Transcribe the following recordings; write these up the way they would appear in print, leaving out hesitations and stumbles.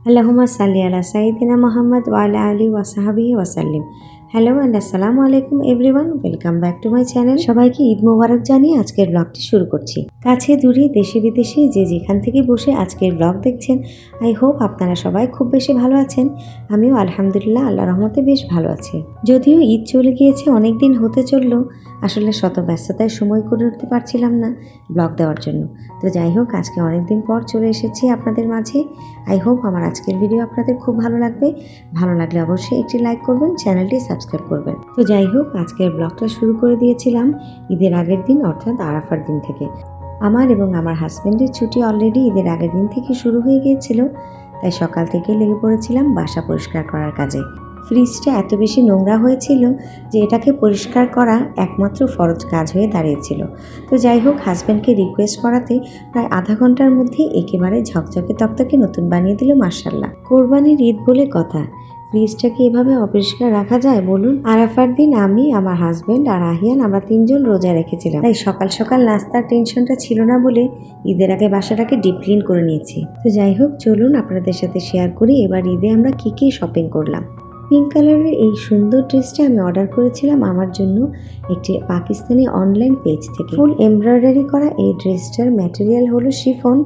আল্লাহুম্মা সাল্লি আলা সাইয়্যিদিনা মুহাম্মদ ওয়া আলা আলিহি ওয়া সাহবিহি ওয়া সাল্লিম। হ্যালো অ্যান্ড আসসালামু আলাইকুম everyone, welcome back to my channel. সবাইকে ঈদ মোবারক জানিয়ে আজকের ব্লগটি শুরু করছি। কাছে দূরে দেশে বিদেশে যে যেখান থেকে বসে আজকের ব্লগ দেখছেন, আই হোপ আপনারা সবাই খুব বেশি ভালো আছেন। আমিও আলহামদুলিল্লাহ আল্লাহর রহমতে বেশ ভালো আছি। যদিও ঈদ চলে গিয়েছে, অনেক দিন হতে চললো, আসলে শত ব্যস্ততায় সময় করে উঠতে পারছিলাম না ব্লগ দেওয়ার জন্য। তো যাই হোক, আজকে অনেক দিন পর চলে এসেছি আপনাদের মাঝে। আই হোপ আমার আজকের ভিডিও আপনাদের খুব ভালো লাগবে। ভালো লাগলে অবশ্যই একটি লাইক করবেন, চ্যানেলটি সাবস্ক্রাইব করবেন। তো যাই হোক, আজকের ব্লগটা শুরু করে দিয়েছিলাম ঈদের আগের দিন অর্থাৎ আরাফার দিন থেকে। আমার এবং আমার হাজব্যান্ডের ছুটি অলরেডি ঈদের আগের দিন থেকে শুরু হয়ে গিয়েছিল, তাই সকাল থেকে লেগে পড়েছিলাম বাসা পরিষ্কার করার কাজে। ফ্রিজটা এত বেশি নোংরা হয়েছিল যে এটাকে পরিষ্কার করা একমাত্র ফরজ কাজ হয়ে দাঁড়িয়েছিল। তো যাই হোক, হাজব্যান্ডকে রিকোয়েস্ট করাতে প্রায় আধা ঘন্টার মধ্যে একেবারে ঝকঝকে তকতকে নতুন বানিয়ে দিল মাশাআল্লাহ। কোরবানির ঈদ বলে কথা, ফ্রিজটাকে এভাবে অপরিষ্কার রাখা যায় বলুন? আরাফার দিন আমি, আমার হাজব্যান্ড আর আহিয়ান আমরা তিনজন রোজা রেখেছিলাম, তাই সকাল সকাল নাস্তার টেনশনটা ছিল না বলে ঈদের আগে বাসাটাকে ডিপ ক্লিন করে নিয়েছি। তো যাই হোক, চলুন আপনাদের সাথে শেয়ার করি এবার ঈদে আমরা কি শপিং করলাম। পিঙ্ক কালারের এই সুন্দর ড্রেসটা আমি অর্ডার করেছিলাম আমার জন্য একটি পাকিস্তানি অনলাইন পেজ থেকে। ফুল এমব্রয়ডারি করা এই ড্রেসটার ম্যাটেরিয়াল হলো শিফন,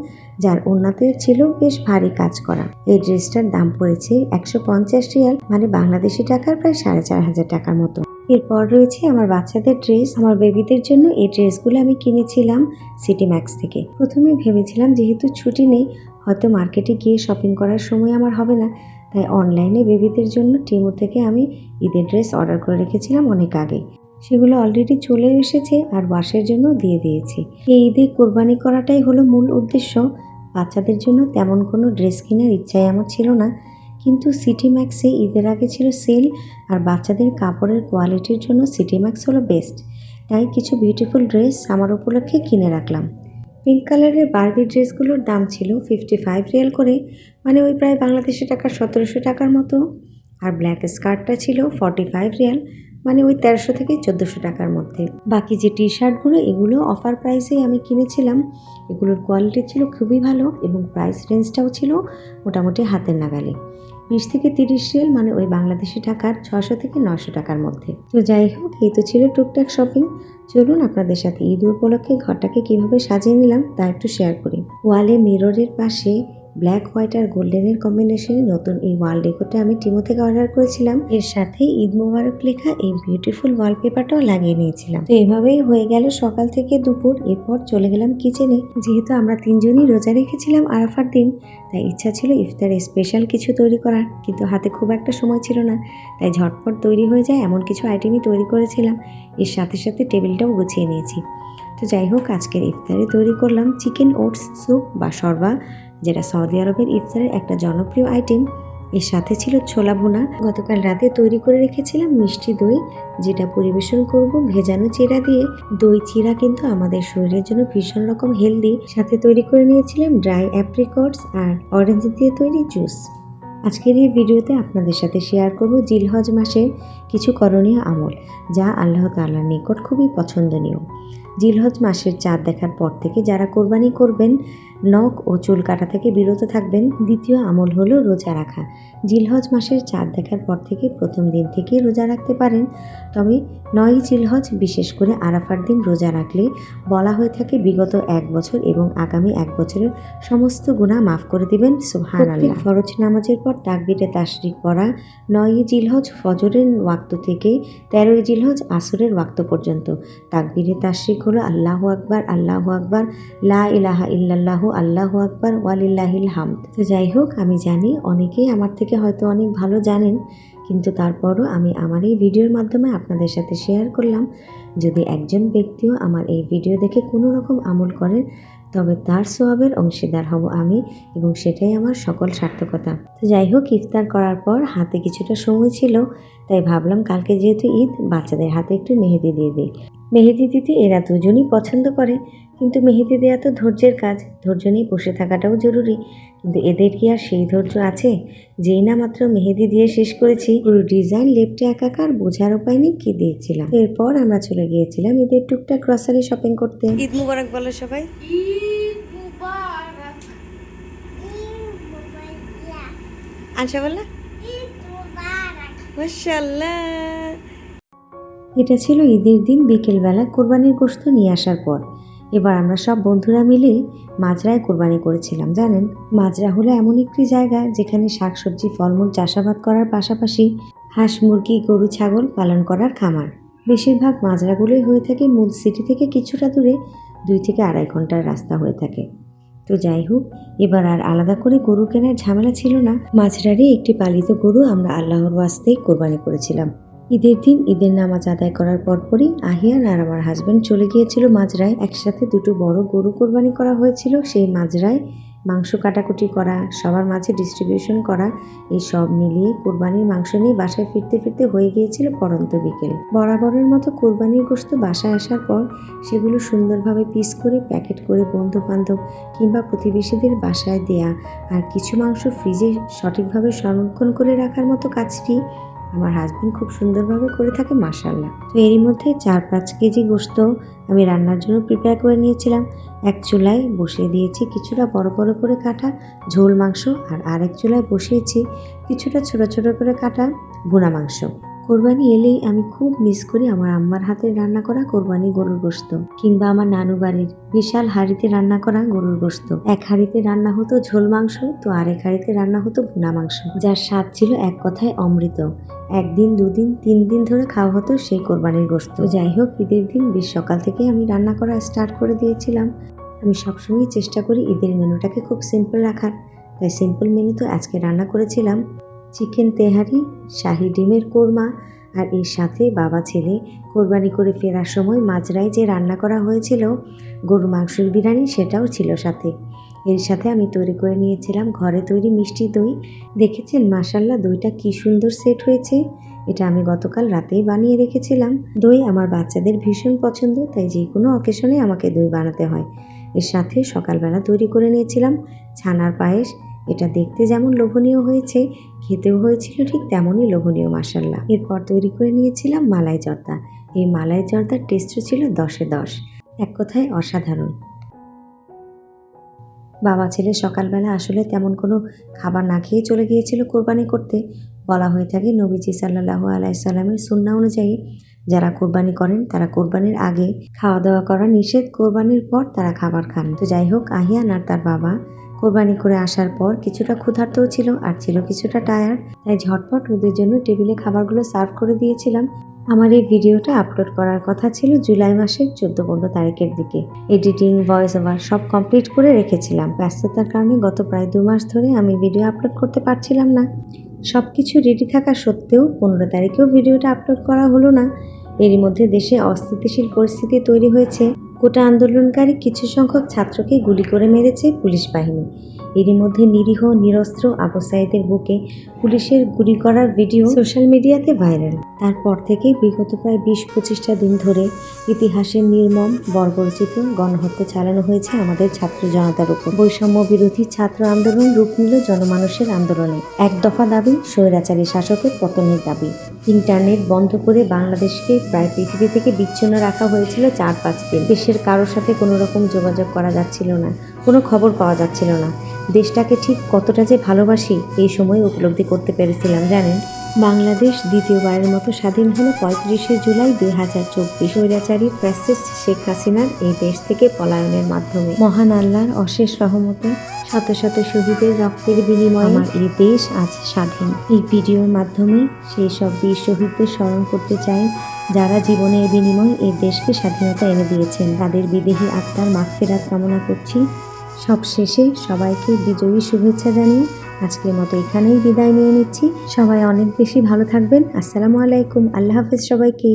যার ওড়নাতে ছিল বেশ ভারী কাজ করা। এই ড্রেসটার দাম পড়েছে 150 রিয়াল, মানে বাংলাদেশি টাকার প্রায় 4500 টাকার মতো। এরপর রয়েছে আমার বাচ্চাদের ড্রেস। আমার বেবিদের জন্য এই ড্রেসগুলো আমি কিনেছিলাম সিটি ম্যাক্স থেকে। প্রথমে ভেবেছিলাম যেহেতু ছুটি নেই, হয়তো মার্কেটে গিয়ে শপিং করার সময় আমার হবে না, তাই অনলাইনে বেবিদের জন্য টিমু থেকে আমি ঈদের ড্রেস অর্ডার করে রেখেছিলাম অনেক আগে। সেগুলো অলরেডি চলে এসেছে আর ওয়াশের জন্য দিয়ে দিয়েছি। এই ঈদে কোরবানি করাটাই হলো মূল উদ্দেশ্য। বাচ্চাদের জন্য তেমন কোনো ড্রেস কেনার ইচ্ছাই আমার ছিল না, কিন্তু সিটি ম্যাক্সে ঈদের আগে ছিল সেল, আর বাচ্চাদের কাপড়ের কোয়ালিটির জন্য সিটি ম্যাক্স হলো বেস্ট। তাই কিছু বিউটিফুল ড্রেস আমার উপলক্ষে কিনে রাখলাম। পিঙ্ক কালারের বার্বি ড্রেসগুলোর দাম ছিল 55 রিয়াল করে, মানে ওই প্রায় বাংলাদেশি টাকা 1700 টাকার মতো। আর ব্ল্যাক স্কার্টটা ছিল 45 রিয়াল, মানে ওই 1300 থেকে 1400 টাকার মধ্যে। বাকি যে টি শার্টগুলো, এগুলো অফার প্রাইসেই আমি কিনেছিলাম। এগুলোর কোয়ালিটি ছিল খুবই ভালো এবং প্রাইস রেঞ্জটাও ছিল মোটামুটি হাতের নাগালে। 20 থেকে 30 রিয়াল, মানে ওই বাংলাদেশি টাকার 600 থেকে 900 টাকার মধ্যে। তো যাই হোক, এই তো ছিল টুকটাক শপিং। চলুন আপনাদের সাথে ঈদ উপলক্ষে ঘরটাকে কিভাবে সাজিয়ে নিলাম তা একটু শেয়ার করি। ওয়ালে মিররের পাশে ব্ল্যাক, হোয়াইট আর গোল্ডেনের কম্বিনেশনে নতুন এই ওয়াল ডেকোরটা আমি টিমো থেকে অর্ডার করেছিলাম। এর সাথে ঈদ মোবারক লেখা এই বিউটিফুল ওয়ালপেপারটাও লাগিয়ে নিয়েছিলাম। তো এভাবেই হয়ে গেল সকাল থেকে দুপুর। এরপর চলে গেলাম কিচেনে। যেহেতু আমরা তিনজনই রোজা রেখেছিলাম আরাফার দিন, তাই ইচ্ছা ছিল ইফতারে স্পেশাল কিছু তৈরি করার, কিন্তু হাতে খুব একটা সময় ছিল না, তাই ঝটপট তৈরি হয়ে যায় এমন কিছু আইটেমই তৈরি করেছিলাম। এর সাথে সাথে টেবিলটাও গুছিয়ে নিয়েছি। তো যাই হোক, আজকের ইফতারে তৈরি করলাম চিকেন ওটস স্যুপ বা শরবা, যেটা সৌদি আরবের ইফতারের একটা জনপ্রিয় আইটেম। এর সাথে ছিল ছোলা ভুনা। গতকাল রাতে তৈরি করে রেখেছিলাম মিষ্টি দই, যেটা পরিবেশন করব ভেজানো চিড়া দিয়ে। দই চিড়া কিন্তু আমাদের শরীরের জন্য ভীষণ রকম হেলদি। সাথে তৈরি করে নিয়েছিলাম ড্রাই অ্যাপ্রিকটস আর অরেঞ্জ দিয়ে তৈরি জুস। আজকের এই ভিডিওতে আপনাদের সাথে শেয়ার করব জিলহজ মাসের কিছু করণীয় আমল, যা আল্লাহ তাআলার নিকট খুবই পছন্দনীয়। জিলহজ মাসের চাঁদ দেখার পর থেকে যারা কোরবানি করবেন, নখ ও চুল কাটা থেকে বিরত থাকবেন। দ্বিতীয় আমল হলো রোজা রাখা। জিলহজ মাসের চাঁদ দেখার পর থেকে প্রথম দিন থেকেই রোজা রাখতে পারেন, তবে 9 জিলহজ বিশেষ করে আরাফার দিন রোজা রাখলে বলা হয়ে থাকে বিগত 1 বছর এবং আগামী 1 বছরের সমস্ত গুনাহ মাফ করে দিবেন সুবহানাল্লাহ। ফরজ নামাজের পর তাকবীরে তাশরিক পড়া 9 জিলহজ ফজরের ওয়াক্ত থেকে 13 জিলহজ আসরের ওয়াক্ত পর্যন্ত। তাকবীরে তাশরিক হলো আল্লাহু আকবার, আল্লাহু আকবার, লা ইলাহা ইল্লাল্লাহু, আল্লাহু আকবার, ওয়ালিল্লাহিল হামদ। তো যাই হোক, আমি জানি অনেকেই আমার থেকে হয়তো অনেক ভালো জানেন, কিন্তু তারপরও আমি আমার এই ভিডিওর মাধ্যমে আপনাদের সাথে শেয়ার করলাম। যদি একজন ব্যক্তিও আমার এই ভিডিও দেখে কোনো রকম আমল করেন, তবে তার সওয়াবের অংশীদার হব আমি, এবং সেটাই আমার সকল সার্থকতা। তো যাই হোক, ইফতার করার পর হাতে কিছুটা সময় ছিল, তাই ভাবলাম কালকে যেহেতু ঈদ, বাচ্চাদের হাতে একটু মেহেদি দিয়ে দিই। মেহেদি দিতে এরা দুজনই পছন্দ করে, কিন্তু মেহেদি দেওয়া তো ধৈর্যের কাজ, ধৈর্য নিয়ে বসে থাকাটাও জরুরি। কিন্তু এদের কি আর সেই ধৈর্য আছে? যেই না মাত্র মেহেদি দিয়ে শেষ করেছি, পুরো ডিজাইন লেপটে একাকার, বোঝার উপায় নেই কি দিয়েছিলাম। এরপর আমরা চলে গিয়েছিলাম ঈদের টুকটাক গ্রসারি শপিং করতে। ঈদ মুবারক বলো সবাই। ঈদ মুবারক। আনসা বললা মাশাআল্লাহ। এটা ছিল ঈদের দিন বিকেলবেলা কোরবানির গোশত নিয়ে আসার পর। এবার আমরা সব বন্ধুরা মিলে মাজরায় কোরবানি করেছিলাম। জানেন, মাজরা হলো এমন একটি জায়গা যেখানে শাকসবজি ফলমূল চাষাবাদ করার পাশাপাশি হাঁস মুরগি গরু ছাগল পালন করার খামার। বেশিরভাগ মাজরাগুলোই হয়ে থাকে মূল সিটি থেকে কিছুটা দূরে, 2 থেকে 2.5 ঘন্টার রাস্তা হয়ে থাকে। তো যাই হোক, এবার আর আলাদা করে গরু কেনার ঝামেলা ছিল না। মাজরারই একটি পালিত গরু আমরা আল্লাহর ওয়াস্তেই কোরবানি করেছিলাম। ঈদের দিন ঈদের নামাজ আদায় করার পরপরই আহিয়ান আর আমার হাজব্যান্ড চলে গিয়েছিল মাজরায়। একসাথে 2টো বড় গরু কোরবানি করা হয়েছিল। সেই মাজরায় মাংস কাটাকুটি করা, সবার মাঝে ডিস্ট্রিবিউশন করা, এই সব মিলিয়ে কোরবানির মাংস নিয়ে বাসায় ফিরতে ফিরতে হয়ে গিয়েছিল পড়ন্ত বিকেল। বরাবরের মতো কোরবানির গোশত বাসায় আসার পর সেগুলো সুন্দরভাবে পিস করে প্যাকেট করে বন্ধু বান্ধব কিংবা প্রতিবেশীদের বাসায় দেয়া আর কিছু মাংস ফ্রিজে সঠিকভাবে সংরক্ষণ করে রাখার মতো কাজটি আমার হাজব্যান্ড খুব সুন্দরভাবে করে থাকে মাশাআল্লাহ। তো এরই মধ্যে 4-5 কেজি গোশত আমি রান্নার জন্য প্রিপেয়ার করে নিয়েছিলাম। এক চুলায় বসিয়ে দিয়েছি কিছুটা বড় বড় করে কাটা ঝোল মাংস, আর আরেক চুলায় বসিয়েছি কিছুটা ছোট ছোট করে কাটা ভুনা মাংস। কোরবানি এলেই আমি খুব মিস করি আমার আম্মার হাতের রান্না করা কোরবানি গরুর গোশত, কিংবা আমার নানু বাড়ির বিশাল হাঁড়িতে রান্না করা গরুর গোশত। এক হাঁড়িতে রান্না হতো ঝোল মাংস, তো আরেক হাঁড়িতে রান্না হতো ভুনা মাংস, যার স্বাদ ছিল এক কথায় অমৃত। 1 দিন 2 দিন 3 দিন ধরে খাওয়া হতো সেই কোরবানির গোশত। যাই হোক, ঈদের দিন বেশ সকাল থেকে আমি রান্না করা স্টার্ট করে দিয়েছিলাম। আমি সবসময় চেষ্টা করি ঈদের মেনুটাকে খুব সিম্পল রাখার, তাই সিম্পল মেনু তো আজকে রান্না করেছিলাম চিকেন তেহারি, শাহি ডিমের কোরমা, আর এর সাথে বাবা ছেলে কোরবানি করে ফেরার সময় মাজরায় যে রান্না করা হয়েছিল গরু মাংসের বিরিয়ানি, সেটাও ছিল সাথে। এর সাথে আমি তৈরি করে নিয়েছিলাম ঘরে তৈরি মিষ্টি দই। দেখেছেন মাশাআল্লাহ দইটা কি সুন্দর সেট হয়েছে। এটা আমি গতকাল রাতেই বানিয়ে রেখেছিলাম। দই আমার বাচ্চাদের ভীষণ পছন্দ, তাই যে কোনো অকেশনে আমাকে দই বানাতে হয়। এর সাথে সকালবেলা তৈরি করে নিয়েছিলাম ছানার পায়েস। এটা দেখতে যেমন লোভনীয় হয়েছে, খেতেও হয়েছিল ঠিক তেমনই লোভনীয় মাশাআল্লাহ। এরপর তৈরি করে নিয়েছিলাম মালাই জর্দা। এই মালাই জর্দার টেস্টও ছিল 10-এ 10, এক কথায় অসাধারণ। বাবা ছেলে সকালবেলা আসলে তেমন কোনো খাবার না খেয়ে চলে গিয়েছিল কোরবানি করতে। বলা হয়ে থাকে নবীজি সাল্লাল্লাহু আলাইহি সাল্লামের সুন্নাহ অনুযায়ী যারা কোরবানি করেন তারা কোরবানির আগে খাওয়া দাওয়া করা নিষেধ, কোরবানির পর তারা খাবার খান। তো যাই হোক, আহিয়ান আর তার বাবা কোরবানি করে আসার পর কিছুটা ক্ষুধার্তও ছিল আর ছিল কিছুটা টায়ার্ড, তাই ঝটপট ওদের জন্য টেবিলে খাবারগুলো সার্ভ করে দিয়েছিলাম। আমার এই ভিডিওটা আপলোড করার কথা ছিল জুলাই মাসের 14-15 তারিখের দিকে। এডিটিং, ভয়েস ওভার সব কমপ্লিট করে রেখেছিলাম। ব্যস্ততার কারণে গত প্রায় 2 মাস ধরে আমি ভিডিও আপলোড করতে পারছিলাম না। সব কিছু রেডি থাকা সত্ত্বেও 15 তারিখেও ভিডিওটা আপলোড করা হলো না। এরই মধ্যে দেশে অস্থিতিশীল পরিস্থিতি তৈরি হয়েছে। কোটা আন্দোলনকারী কিছু সংখ্যক ছাত্রকে গুলি করে মেরেছে পুলিশ বাহিনী। এরই মধ্যে নিরীহ নিরস্ত্র আবু সাঈদের বুকে পুলিশের গুলি করার ভিডিও সোশ্যাল মিডিয়াতে ভাইরাল। তারপর থেকে বিগত প্রায় 20-25টা দিন ধরে ইতিহাসের নির্মম বর্বরচিত গণহত্যা চালানো হয়েছে আমাদের ছাত্র জনতার উপর। বৈষম্য বিরোধী ছাত্র আন্দোলন রূপ নিল জনমানুষের আন্দোলনে। এক দফা দাবি স্বৈরাচারী শাসকের পতনের দাবি। ইন্টারনেট বন্ধ করে বাংলাদেশকে প্রায় পৃথিবী থেকে বিচ্ছিন্ন রাখা হয়েছিল 4-5 দিন। দেশের কারোর সাথে কোনো রকম যোগাযোগ করা যাচ্ছিল না, কোনো খবর পাওয়া যাচ্ছিল না। দেশটাকে ঠিক কতটা যে ভালোবাসি এই সময় উপলব্ধি করতে পেরেছিলাম। জানেন, বাংলাদেশ দ্বিতীয়বারের মতো স্বাধীন হলো 35শে জুলাই 2024। স্বৈরাচারী ফ্যাসিস্ট শেখ হাসিনার এই দেশ থেকে পলায়নের মাধ্যমে মহান আল্লাহর অশেষ রহমতে শত শত শহীদের রক্তের বিনিময়ে আমার এই দেশ আজ স্বাধীন। এই ভিডিওর মাধ্যমে সেই সব বীর শহীদদের স্মরণ করতে চাই যারা জীবনের বিনিময়ে এই দেশকে স্বাধীনতা এনে দিয়েছেন। তাদের বিদেহী আত্মার মাগফিরাত কামনা করছি। সব শেষে সবাইকে বিজয়ী শুভেচ্ছা জানিয়ে আজকের মতো এখানেই বিদায় নিয়ে নিচ্ছি। সবাই অনেক বেশি ভালো থাকবেন। আসসালামু আলাইকুম, আল্লাহ হাফেজ সবাইকে।